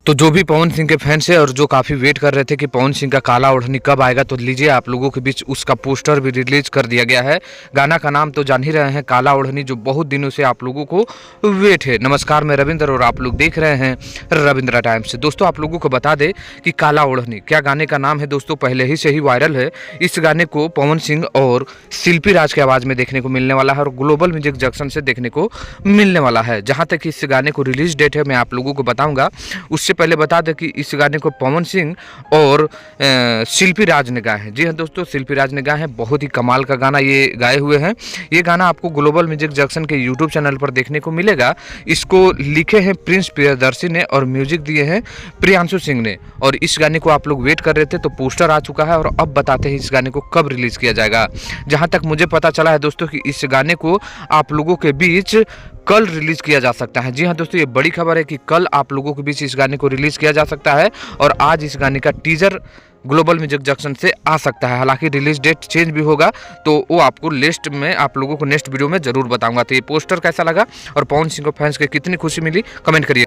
तो जो भी पवन सिंह के फैंस है और जो काफ़ी वेट कर रहे थे कि पवन सिंह का काला ओढ़नी कब आएगा, तो लीजिए आप लोगों के बीच उसका पोस्टर भी रिलीज कर दिया गया है। गाना का नाम तो जान ही रहे हैं, काला ओढ़नी, जो बहुत दिनों से आप लोगों को वेट है। नमस्कार, मैं रविंद्र और आप लोग देख रहे हैं रविंद्रा टाइम्स। दोस्तों, आप लोगों को बता दें कि काला ओढ़नी क्या गाने का नाम है। दोस्तों, पहले ही से ही वायरल है। इस गाने को पवन सिंह और शिल्पी राज की आवाज़ में देखने को मिलने वाला है और ग्लोबल म्यूजिक जंक्शन से देखने को मिलने वाला है। जहाँ तक इस गाने को रिलीज डेट है मैं आप लोगों को बताऊँगा। उससे पहले बता दें कि इस गाने को पवन सिंह और शिल्पी राज ने गाए हैं। जी हाँ दोस्तों, शिल्पी राज ने गाए हैं। बहुत ही कमाल का गाना ये गाए हुए हैं। ये गाना आपको ग्लोबल म्यूजिक जंक्शन के यूट्यूब चैनल पर देखने को मिलेगा। इसको लिखे हैं प्रिंस प्रियदर्शी ने और म्यूजिक दिए हैं प्रियांशु सिंह ने। और इस गाने को आप लोग वेट कर रहे थे, तो पोस्टर आ चुका है और अब बताते हैं इस गाने को कब रिलीज किया जाएगा। जहाँ तक मुझे पता चला है दोस्तों कि इस गाने को आप लोगों के बीच कल रिलीज किया जा सकता है। जी हाँ दोस्तों, ये बड़ी खबर है कि कल आप लोगों के बीच इस गाने को रिलीज किया जा सकता है और आज इस गाने का टीजर ग्लोबल म्यूजिक जंक्शन से आ सकता है। हालांकि रिलीज डेट चेंज भी होगा, तो वो आपको लिस्ट में आप लोगों को नेक्स्ट वीडियो में जरूर बताऊंगा। तो ये पोस्टर कैसा लगा और पवन सिंह को फैंस के कितनी खुशी मिली, कमेंट करिए।